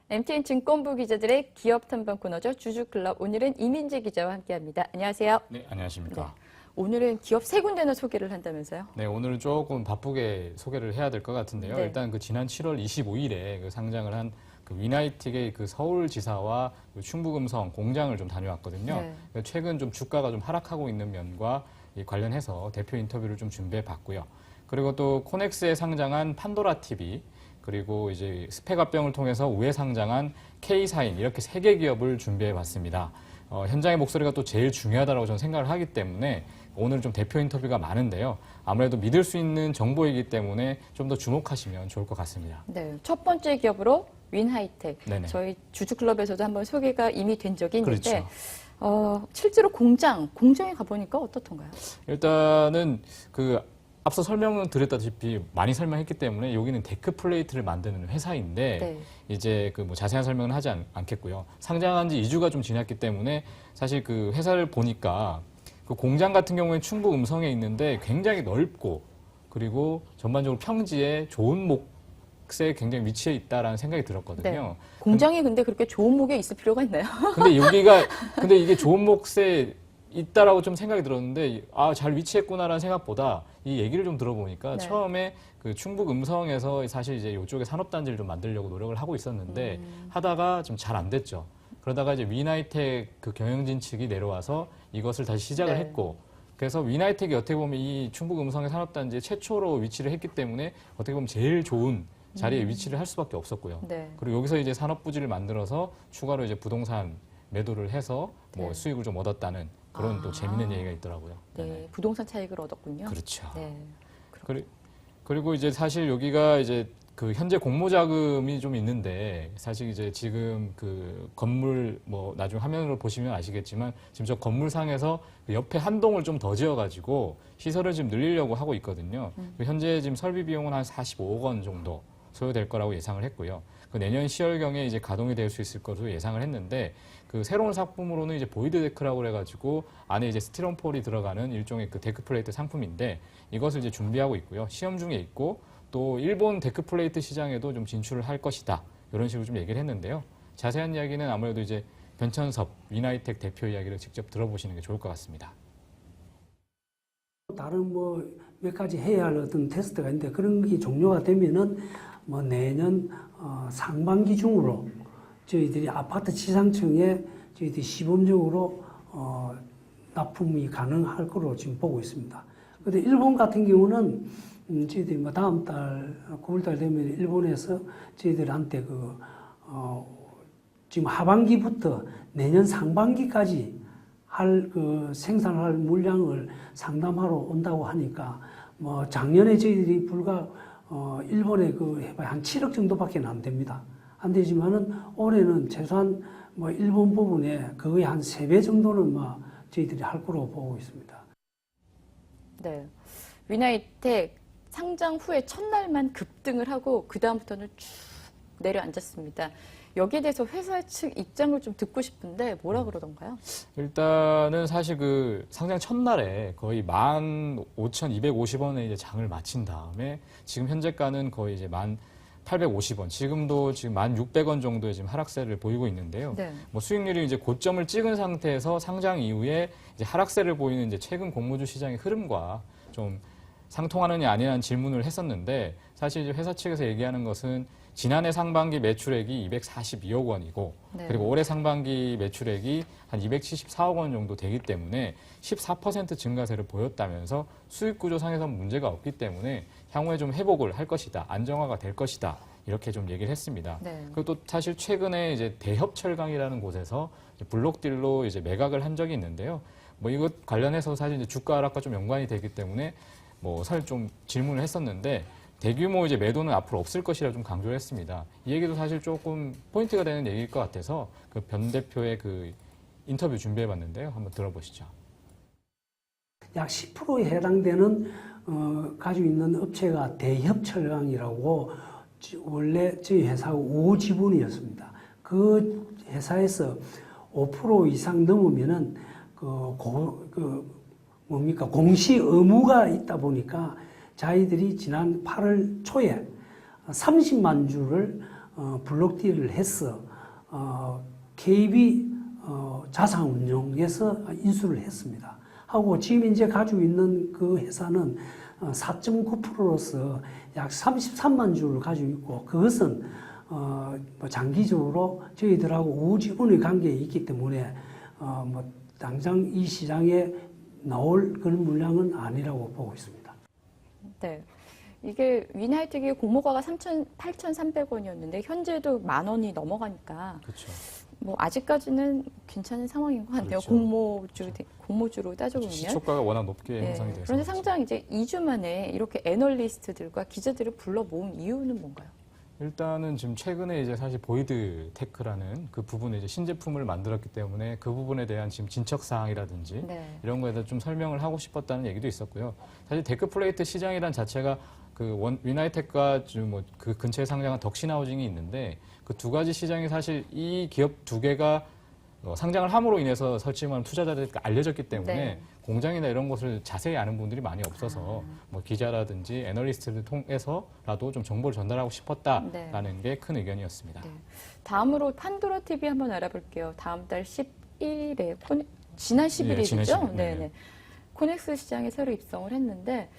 MTN 증권부 기자들의 기업 탐방 코너죠. 주주클럽. 오늘은 이민재 기자와 함께합니다. 안녕하세요. 네, 안녕하십니까. 네. 오늘은 기업 세 군데나 소개를 한다면서요? 네, 오늘은 조금 바쁘게 소개를 해야 될 것 같은데요. 네. 일단 그 지난 7월 25일에 그 상장을 한 그 위나이틱의 그 서울지사와 그 충북음성 공장을 좀 다녀왔거든요. 네. 최근 좀 주가가 좀 하락하고 있는 면과 관련해서 대표 인터뷰를 좀 준비해 봤고요. 그리고 또 코넥스에 상장한 판도라 TV, 그리고 이제 스펙합병을 통해서 우에 상장한 K사인, 이렇게 세 개 기업을 준비해 봤습니다. 현장의 목소리가 또 제일 중요하다고 저는 생각을 하기 때문에 오늘 좀 대표 인터뷰가 많은데요. 아무래도 믿을 수 있는 정보이기 때문에 좀 더 주목하시면 좋을 것 같습니다. 네, 첫 번째 기업으로 윈하이텍. 네네. 저희 주주클럽에서도 한번 소개가 이미 된 적이 있는데 그렇죠. 실제로 공장에 가보니까 어떻던가요? 일단은 그 앞서 설명을 드렸다시피 많이 설명했기 때문에 여기는 데크 플레이트를 만드는 회사인데 네. 이제 그 뭐 자세한 설명은 하지 않겠고요. 상장한 지 2주가 좀 지났기 때문에 사실 그 회사를 보니까 그 공장 같은 경우에 충북 음성에 있는데 굉장히 넓고 그리고 전반적으로 평지에 좋은 몫에 굉장히 위치해 있다라는 생각이 들었거든요. 네. 공장이 근데 그렇게 좋은 목에 있을 필요가 있나요? 근데 이게 좋은 몫에 있다라고 좀 생각이 들었는데, 잘 위치했구나라는 생각보다 이 얘기를 좀 들어보니까 네. 처음에 그 충북 음성에서 사실 이제 이쪽에 산업단지를 좀 만들려고 노력을 하고 있었는데 하다가 좀 잘 안 됐죠. 그러다가 이제 위나이텍 그 경영진 측이 내려와서 이것을 다시 시작을 네. 했고, 그래서 위나이텍이 어떻게 보면 이 충북 음성의 산업단지에 최초로 위치를 했기 때문에 어떻게 보면 제일 좋은 자리에 위치를 할 수밖에 없었고요. 네. 그리고 여기서 이제 산업부지를 만들어서 추가로 이제 부동산 매도를 해서 뭐 네. 수익을 좀 얻었다는 그런 또 재밌는 얘기가 있더라고요. 네, 부동산 차익을 얻었군요. 그렇죠. 네. 그리고 이제 사실 여기가 이제 그 현재 공모 자금이 좀 있는데 사실 이제 지금 그 건물 뭐 나중에 화면으로 보시면 아시겠지만 지금 저 건물상에서 그 옆에 한 동을 좀 더 지어가지고 시설을 좀 늘리려고 하고 있거든요. 현재 지금 설비 비용은 한 45억 원 정도 소요될 거라고 예상을 했고요. 그 내년 10월경에 이제 가동이 될 수 있을 것으로 예상을 했는데 그 새로운 상품으로는 이제 보이드 데크라고 그래가지고 안에 이제 스티로폴이 들어가는 일종의 그 데크 플레이트 상품인데 이것을 이제 준비하고 있고요. 시험 중에 있고 또 일본 데크 플레이트 시장에도 좀 진출을 할 것이다. 이런 식으로 좀 얘기를 했는데요. 자세한 이야기는 아무래도 이제 변천섭 위나이텍 대표 이야기를 직접 들어보시는 게 좋을 것 같습니다. 다른 뭐 몇 가지 해야 할 어떤 테스트가 있는데 그런 게 종료가 되면은 뭐 내년 상반기 중으로 저희들이 아파트 지상층에 저희들이 시범적으로 납품이 가능할 거로 지금 보고 있습니다. 그런데 일본 같은 경우는 저희들이 뭐 다음 달 9월달 되면 일본에서 저희들한테 지금 하반기부터 내년 상반기까지 그 생산할 물량을 상담하러 온다고 하니까 뭐 작년에 저희들이 불과 일본에 해봐야 한 7억 정도밖에 안 됩니다. 안 되지만은 올해는 최소한 뭐 일본 부분에 거의 한 3배 정도는 뭐 저희들이 할 거로 보고 있습니다. 네. 위나이텍 상장 후에 첫날만 급등을 하고 그다음부터는 쭉 내려앉았습니다. 여기에 대해서 회사 측 입장을 좀 듣고 싶은데 뭐라 그러던가요? 일단은 사실 그 상장 첫날에 거의 15,250원에 이제 장을 마친 다음에 지금 현재가는 거의 이제 1,850원, 지금 1,600원 정도의 지금 하락세를 보이고 있는데요. 네. 뭐 수익률이 이제 고점을 찍은 상태에서 상장 이후에 이제 하락세를 보이는 이제 최근 공모주 시장의 흐름과 좀 상통하느냐 아니냐는 질문을 했었는데 사실 이제 회사 측에서 얘기하는 것은 지난해 상반기 매출액이 242억 원이고 네. 그리고 올해 상반기 매출액이 한 274억 원 정도 되기 때문에 14% 증가세를 보였다면서 수익 구조상에서 문제가 없기 때문에 향후에 좀 회복을 할 것이다. 안정화가 될 것이다. 이렇게 좀 얘기를 했습니다. 네. 그리고 또 사실 최근에 이제 대협철강이라는 곳에서 블록딜로 이제 매각을 한 적이 있는데요. 뭐 이것 관련해서 사실 이제 주가 하락과 좀 연관이 되기 때문에 뭐 사실 좀 질문을 했었는데 대규모 이제 매도는 앞으로 없을 것이라 좀 강조를 했습니다. 이 얘기도 사실 조금 포인트가 되는 얘기일 것 같아서 그 변 대표의 그 인터뷰 준비해 봤는데요. 한번 들어보시죠. 약 10%에 해당되는 가지고 있는 업체가 대협철강이라고 원래 저희 회사가 5지분이었습니다. 그 회사에서 5% 이상 넘으면은 공시 의무가 있다 보니까 저희들이 지난 8월 초에 30만 주를 블록 딜을 해서 KB 자산운용에서 인수를 했습니다. 하고 지금 이제 가지고 있는 그 회사는 4.9%로서 약 33만 주를 가지고 있고 그것은 뭐 장기적으로 저희들하고 우지분의 관계에 있기 때문에 뭐 당장 이 시장에 나올 그런 물량은 아니라고 보고 있습니다. 네. 이게 위나이텍의 공모가가 8,300원이었는데 현재도 10,000원이 넘어가니까 그렇죠. 뭐 아직까지는 괜찮은 상황인 것 같네요. 그렇죠. 공모주로 따져보면. 시초가가 워낙 높게 네. 형성이 돼서. 그런데 상장 이제 2주 만에 이렇게 애널리스트들과 기자들을 불러 모은 이유는 뭔가요? 일단은 지금 최근에 이제 사실 보이드 테크라는 그 부분에 이제 신제품을 만들었기 때문에 그 부분에 대한 지금 진척 사항이라든지 네. 이런 거에 대해서 좀 설명을 하고 싶었다는 얘기도 있었고요. 사실 데크 플레이트 시장이란 자체가 그 위나이텍과 지금 뭐 그 근처에 상장한 덕시나우징이 있는데 그 두 가지 시장이 사실 이 기업 두 개가 상장을 함으로 인해서 설치만 투자자들이 알려졌기 때문에 네. 공장이나 이런 것을 자세히 아는 분들이 많이 없어서 뭐 기자라든지 애널리스트를 통해서라도 좀 정보를 전달하고 싶었다라는 게 큰 의견이었습니다. 네. 다음으로 판도라 TV 한번 알아볼게요. 다음 달 11일에 지난 11일이죠? 지난 10일. 네네. 코넥스 시장에 새로 입성을 했는데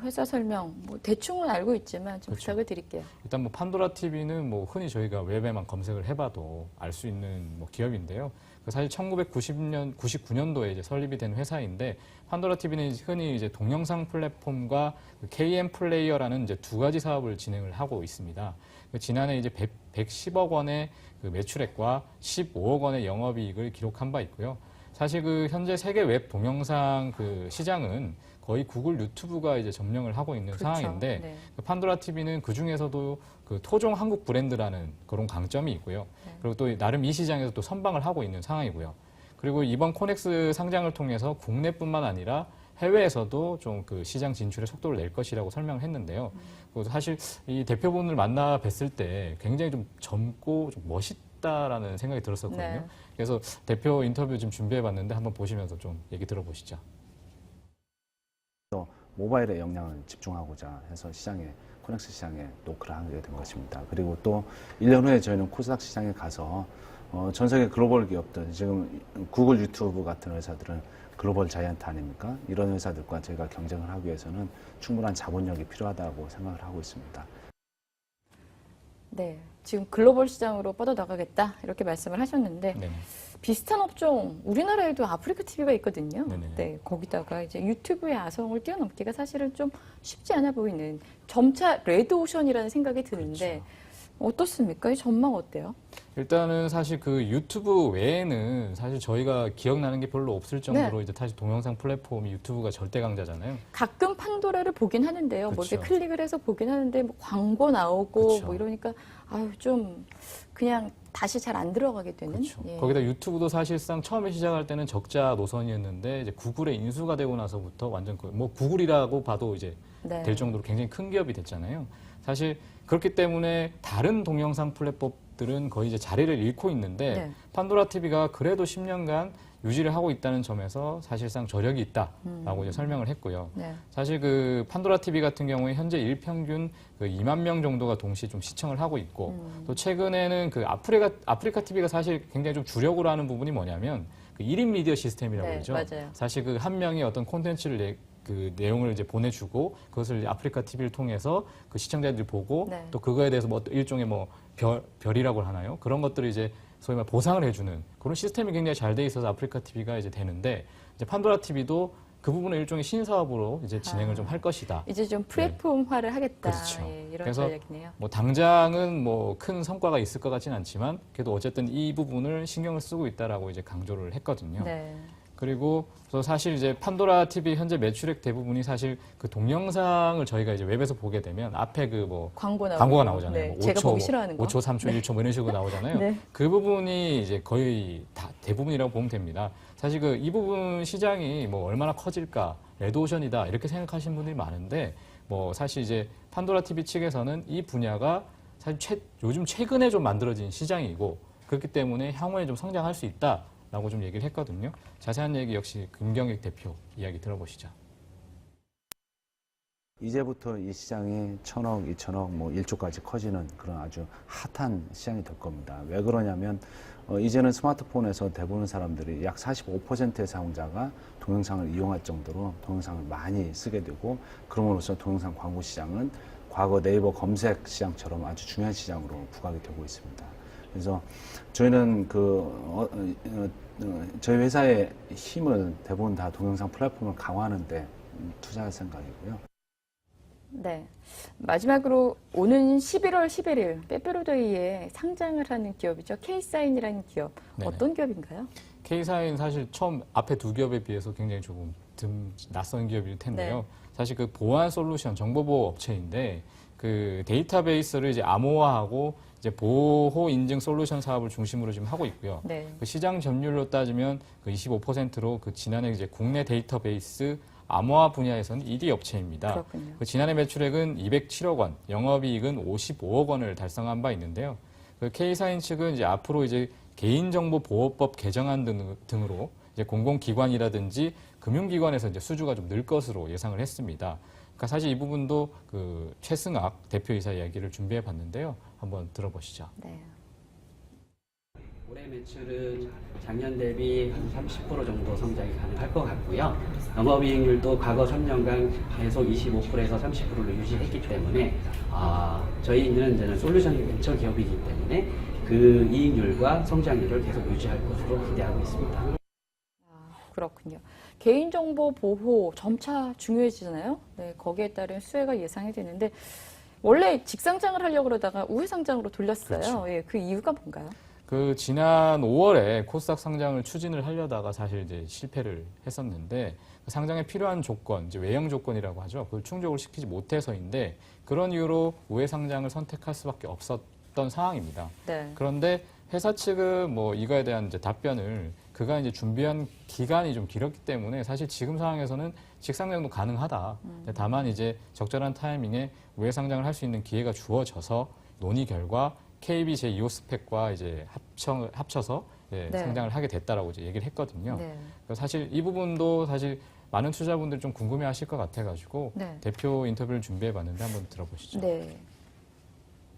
회사 설명 대충은 알고 있지만 좀 그렇죠. 부탁을 드릴게요. 일단 뭐 판도라 TV는 뭐 흔히 저희가 웹에만 검색을 해봐도 알 수 있는 뭐 기업인데요. 사실 1999년도에 이제 설립이 된 회사인데 판도라 TV는 흔히 이제 동영상 플랫폼과 KM 플레이어라는 이제 두 가지 사업을 진행을 하고 있습니다. 지난해 이제 110억 원의 그 매출액과 15억 원의 영업이익을 기록한 바 있고요. 사실 그 현재 세계 웹 동영상 그 시장은 거의 구글 유튜브가 이제 점령을 하고 있는 그렇죠. 상황인데 네. 판도라 TV는 그 중에서도 그 토종 한국 브랜드라는 그런 강점이 있고요. 네. 그리고 또 나름 이 시장에서 또 선방을 하고 있는 상황이고요. 그리고 이번 코넥스 상장을 통해서 국내뿐만 아니라 해외에서도 좀 그 시장 진출의 속도를 낼 것이라고 설명을 했는데요. 그리고 사실 이 대표분을 만나 뵀을 때 굉장히 좀 젊고 좀 멋있다라는 생각이 들었었거든요. 네. 그래서 대표 인터뷰 좀 준비해봤는데 한번 보시면서 좀 얘기 들어보시죠. 또 모바일에 역량을 집중하고자 해서 코넥스 시장에 노크를 하게 된 것입니다. 그리고 또 1년 후에 저희는 코스닥 시장에 가서 전 세계 글로벌 기업들, 지금 구글 유튜브 같은 회사들은 글로벌 자이언트 아닙니까? 이런 회사들과 저희가 경쟁을 하기 위해서는 충분한 자본력이 필요하다고 생각을 하고 있습니다. 네. 지금 글로벌 시장으로 뻗어나가겠다 이렇게 말씀을 하셨는데 네. 비슷한 업종 우리나라에도 아프리카 TV가 있거든요. 네네. 네, 거기다가 이제 유튜브의 아성을 뛰어넘기가 사실은 좀 쉽지 않아 보이는 점차 레드오션이라는 생각이 드는데 그렇죠. 어떻습니까? 이 전망 어때요? 일단은 사실 그 유튜브 외에는 사실 저희가 기억나는 게 별로 없을 정도로 네. 이제 사실 동영상 플랫폼이 유튜브가 절대 강자잖아요. 가끔 판도라를 보긴 하는데요. 뭐 이렇게 그렇죠. 클릭을 해서 보긴 하는데 뭐 광고 나오고 그렇죠. 뭐 이러니까 아유 좀 그냥 다시 잘 안 들어가게 되는. 그렇죠. 예. 거기다 유튜브도 사실상 처음에 시작할 때는 적자 노선이었는데 이제 구글에 인수가 되고 나서부터 완전 뭐 구글이라고 봐도 이제 네. 될 정도로 굉장히 큰 기업이 됐잖아요. 사실 그렇기 때문에 다른 동영상 플랫폼들은 거의 이제 자리를 잃고 있는데 네. 판도라 TV가 그래도 10년간 유지를 하고 있다는 점에서 사실상 저력이 있다라고 이제 설명을 했고요. 네. 사실 그 판도라 TV 같은 경우에 현재 일평균 그 2만 명 정도가 동시에 좀 시청을 하고 있고 또 최근에는 그 아프리카 TV가 사실 굉장히 좀 주력으로 하는 부분이 뭐냐면 그 1인 미디어 시스템이라고 네, 그러죠. 맞아요. 사실 그 한 명이 어떤 콘텐츠를 그 내용을 이제 보내주고 그것을 아프리카 TV를 통해서 그 시청자들이 보고 네. 또 그거에 대해서 뭐 일종의 뭐 별이라고 하나요? 그런 것들을 이제 소위 말 보상을 해주는 그런 시스템이 굉장히 잘 돼 있어서 아프리카 TV가 이제 되는데 이제 판도라 TV도 그 부분을 일종의 신사업으로 이제 진행을 좀 할 것이다. 이제 좀 플랫폼화를 하겠다. 그렇죠. 예, 이런 그래서 전략이네요. 뭐 당장은 뭐 큰 성과가 있을 것 같지는 않지만 그래도 어쨌든 이 부분을 신경을 쓰고 있다라고 이제 강조를 했거든요. 네. 그리고 또 사실 이제 판도라 TV 현재 매출액 대부분이 사실 그 동영상을 저희가 이제 웹에서 보게 되면 앞에 그 뭐 광고가 나오잖아요. 네, 뭐 제가 5초, 보기 싫어하는 거. 5초, 3초, 1초 뭐 이런 식으로 나오잖아요. 네. 그 부분이 이제 거의 다 대부분이라고 보면 됩니다. 사실 그 이 부분 시장이 뭐 얼마나 커질까, 레드오션이다 이렇게 생각하시는 분들이 많은데 뭐 사실 이제 판도라 TV 측에서는 이 분야가 사실 요즘 최근에 좀 만들어진 시장이고 그렇기 때문에 향후에 좀 성장할 수 있다라고 좀 얘기를 했거든요. 자세한 얘기 역시 김경익 대표 이야기 들어보시죠. 이제부터 이 시장이 1,000억, 2,000억, 뭐 1조까지 커지는 그런 아주 핫한 시장이 될 겁니다. 왜 그러냐면 이제는 스마트폰에서 대부분 사람들이 약 45%의 사용자가 동영상을 이용할 정도로 동영상을 많이 쓰게 되고, 그럼으로써 동영상 광고 시장은 과거 네이버 검색 시장처럼 아주 중요한 시장으로 부각이 되고 있습니다. 그래서 저희는 저희 회사의 힘을 대부분 다 동영상 플랫폼을 강화하는 데 투자할 생각이고요. 네. 마지막으로 오는 11월 11일 빼빼로데이에 상장을 하는 기업이죠. K사인이라는 기업. 네네. 어떤 기업인가요? K사인 사실 처음 앞에 두 기업에 비해서 굉장히 조금 낯선 기업일 텐데요. 네. 사실 그 보안 솔루션, 정보보호 업체인데 그 데이터베이스를 이제 암호화하고 이제 보호 인증 솔루션 사업을 중심으로 지금 하고 있고요. 네. 그 시장 점유율로 따지면 그 25%로 그 지난해 이제 국내 데이터베이스 암호화 분야에서는 1위 업체입니다. 그렇군요. 그 지난해 매출액은 207억 원, 영업이익은 55억 원을 달성한 바 있는데요. 그 K사인 측은 이제 앞으로 이제 개인정보보호법 개정안 등으로 이제 공공기관이라든지 금융기관에서 이제 수주가 좀 늘 것으로 예상을 했습니다. 그러니까 사실 이 부분도 그 최승학 대표이사 이야기를 준비해 봤는데요. 한번 들어보시죠. 네. 올해 매출은 작년 대비 한 30% 정도 성장이 가능할 것 같고요. 영업이익률도 과거 3년간 계속 25%에서 30%를 유지했기 때문에 저희는 솔루션 벤처 기업이기 때문에 그 이익률과 성장률을 계속 유지할 것으로 기대하고 있습니다. 그렇군요. 개인정보 보호 점차 중요해지잖아요. 네, 거기에 따른 수혜가 예상이 되는데 원래 직상장을 하려고 그러다가 우회상장으로 돌렸어요. 그렇죠. 예, 그 이유가 뭔가요? 그 지난 5월에 코스닥 상장을 추진을 하려다가 사실 이제 실패를 했었는데 그 상장에 필요한 조건, 이제 외형 조건이라고 하죠. 그걸 충족을 시키지 못해서인데 그런 이유로 우회 상장을 선택할 수밖에 없었던 상황입니다. 네. 그런데 회사 측은 뭐 이거에 대한 이제 답변을 그가 이제 준비한 기간이 좀 길었기 때문에 사실 지금 상황에서는 직상장도 가능하다. 다만 이제 적절한 타이밍에 우회 상장을 할 수 있는 기회가 주어져서 논의 결과 KB 제2호 스펙과 이제 합쳐서 네. 상장을 하게 됐다라고 이제 얘기를 했거든요. 네. 그래서 사실 이 부분도 사실 많은 투자분들이 좀 궁금해하실 것 같아가지고 네. 대표 인터뷰를 준비해봤는데 한번 들어보시죠. 네.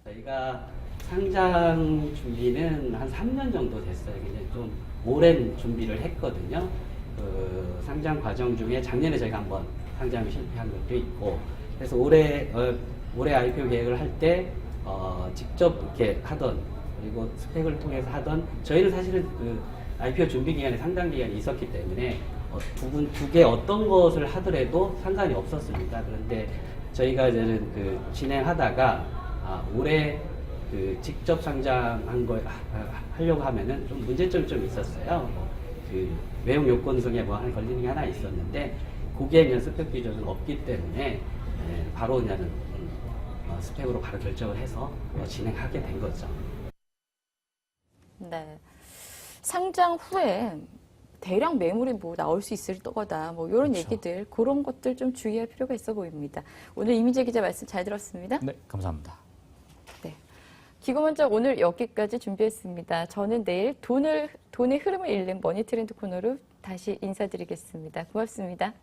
저희가 상장 준비는 한 3년 정도 됐어요. 굉장히 좀 오랜 준비를 했거든요. 그 상장 과정 중에 작년에 저희가 한번 상장을 실패한 것도 있고, 그래서 올해 IPO 계획을 할 때 직접 이렇게 하던, 그리고 스펙을 통해서 하던, 저희는 사실은 그 IPO 준비 기간에 상당 기간이 있었기 때문에 두 개 어떤 것을 하더라도 상관이 없었습니다. 그런데 저희가 이제는 그 진행하다가 올해 그 직접 상장한 걸 하려고 하면은 좀 문제점이 좀 있었어요. 그 외형 요건 등에 뭐 하나 걸리는 게 하나 있었는데 그게 그냥 스펙 비전은 없기 때문에 바로 그냥 스펙으로 바로 결정을 해서 진행하게 된 거죠. 네. 상장 후에 대량 매물이 뭐 나올 수 있을 거다. 뭐 이런 그렇죠. 얘기들, 그런 것들 좀 주의할 필요가 있어 보입니다. 오늘 이민재 기자 말씀 잘 들었습니다. 네, 감사합니다. 네. 기고문자 오늘 여기까지 준비했습니다. 저는 내일 돈의 흐름을 읽는 머니트렌드 코너로 다시 인사드리겠습니다. 고맙습니다.